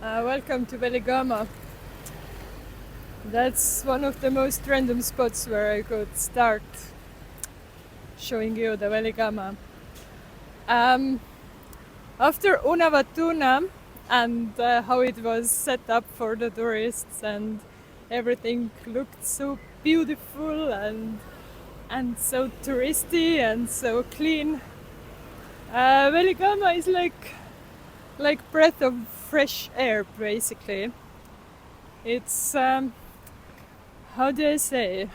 Welcome to Weligama. That's one of the most random spots where I could start showing you the Weligama. Um, After Unavatuna and how it was set up for the tourists and everything looked so beautiful and so touristy and so clean. Weligama is like breath of fresh air basically. It's how do I say?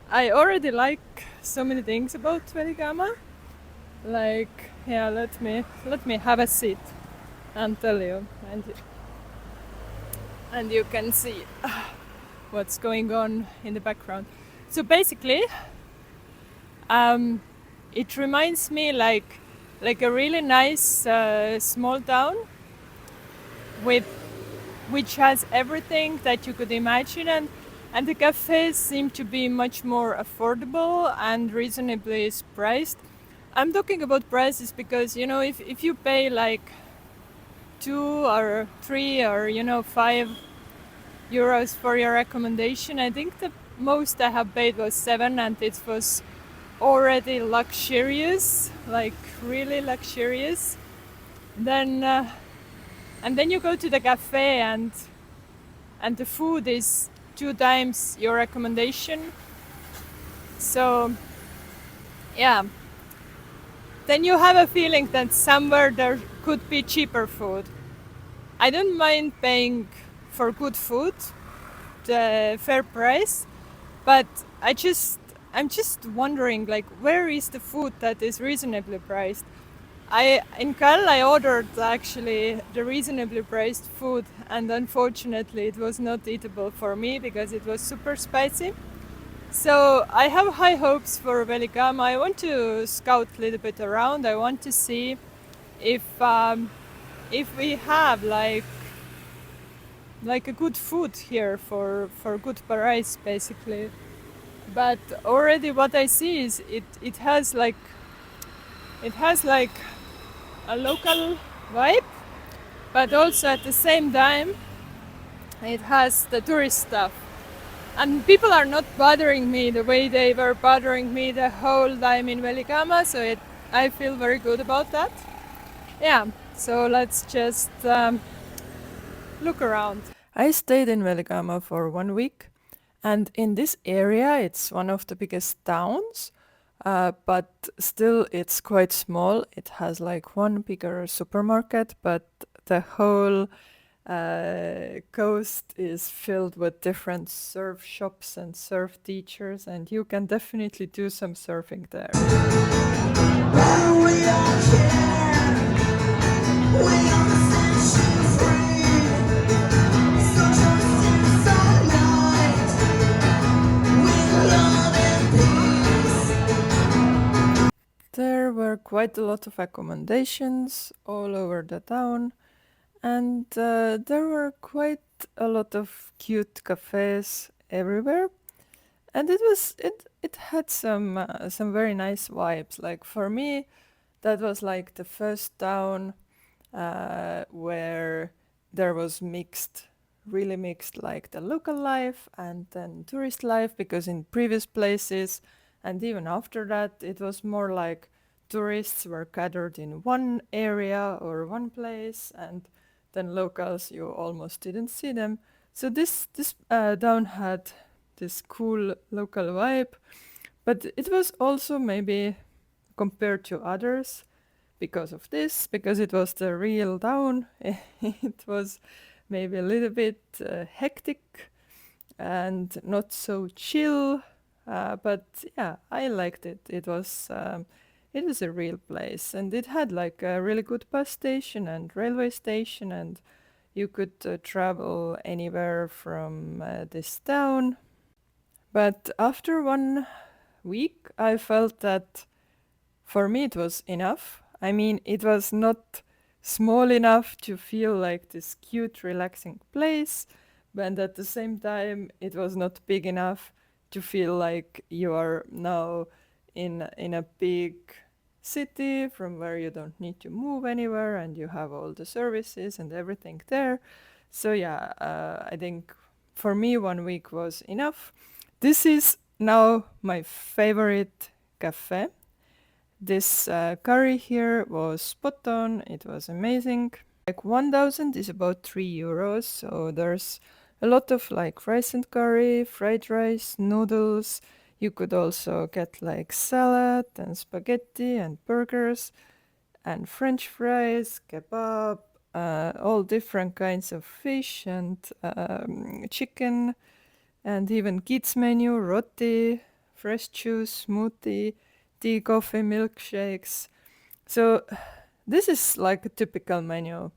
I already like so many things about Weligama. Like, yeah, let me have a seat and tell you, and you can see what's going on in the background. So basically, um, it reminds me like a really nice small town with which has everything that you could imagine, and the cafes seem to be much more affordable and reasonably priced. I'm talking about prices because if you pay like 2 or 3 or 5 euros for your accommodation, I think the most I have paid was 7, and it was already luxurious, like really luxurious. Then and then you go to the cafe and the food is 2 times your accommodation. So yeah, then you have a feeling that somewhere there could be cheaper food. I don't mind paying for good food, the fair price, but I'm just wondering like where is the food that is reasonably priced? In Cal I ordered actually the reasonably priced food, and unfortunately it was not eatable for me because it was super spicy. So I have high hopes for Weligama. I want to scout a little bit around. I want to see if we have like a good food here for good price basically. But already what I see is it has like a local vibe, but also at the same time it has the tourist stuff. And people are not bothering me the way they were bothering me the whole time in Weligama, so I feel very good about that. Yeah, so let's just look around. I stayed in Weligama for 1 week, and in this area, it's one of the biggest towns, but still it's quite small. It has like one bigger supermarket, but the whole coast is filled with different surf shops and surf teachers, and you can definitely do some surfing there. There were quite a lot of accommodations all over the town, and there were quite a lot of cute cafes everywhere. And it had some very nice vibes. Like for me, that was like the first town where there was mixed, really mixed, like the local life and then tourist life. Because in previous places and even after that, it was more like tourists were gathered in one area or one place, and then locals you almost didn't see them. So this town had this cool local vibe, but it was also maybe compared to others because of this, because it was the real town. It was maybe a little bit hectic and not so chill, but yeah, I liked it. It was a real place, and it had like a really good bus station and railway station, and you could travel anywhere from this town. But after 1 week, I felt that for me it was enough. I mean, it was not small enough to feel like this cute, relaxing place, but at the same time, it was not big enough to feel like you are now in a big city from where you don't need to move anywhere and you have all the services and everything there. So yeah, I think for me 1 week was enough. This is now my favorite cafe. This curry here was spot on. It was amazing. Like 1000 is about 3 euros. So there's a lot of like rice and curry, fried rice, noodles. You could also get like salad and spaghetti and burgers and French fries, kebab, all different kinds of fish and chicken, and even kids menu, roti, fresh juice, smoothie, tea, coffee, milkshakes. So this is like a typical menu.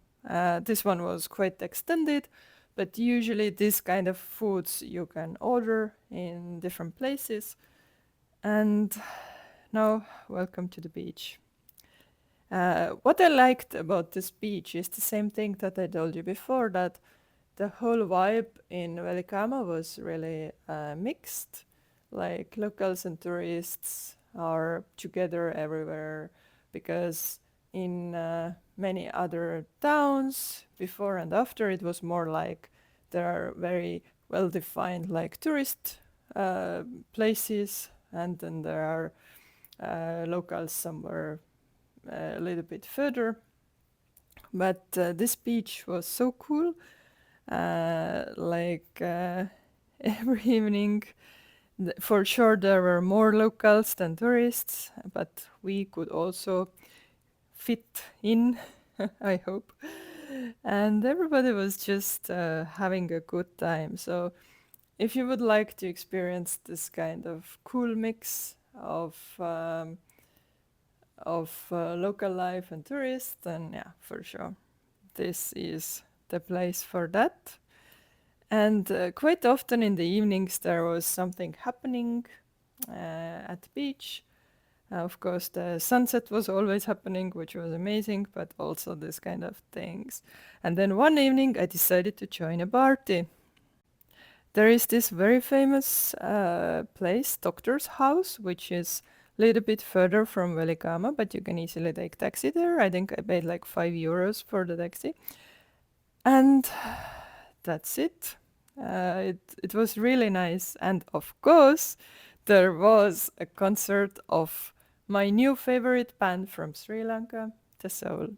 This one was quite extended, but usually this kind of foods you can order in different places. And now, welcome to the beach. What I liked about this beach is the same thing that I told you before, that the whole vibe in Weligama was really mixed. Like locals and tourists are together everywhere, because in many other towns before and after it was more like there are very well defined like tourist uh, places, and then there are locals somewhere a little bit further. But this beach was so cool. Like every evening, for sure there were more locals than tourists, but we could also fit in, I hope. And everybody was just having a good time. So if you would like to experience this kind of cool mix of local life and tourists, then yeah, for sure, this is the place for that. And quite often in the evenings there was something happening at the beach. Of course, the sunset was always happening, which was amazing, but also this kind of things. And then one evening I decided to join a party. There is this very famous place, Doctor's House, which is a little bit further from Weligama, but you can easily take taxi there. I think I paid like 5 euros for the taxi. And that's it. It was really nice. And of course, there was a concert of my new favorite band from Sri Lanka, the Soul.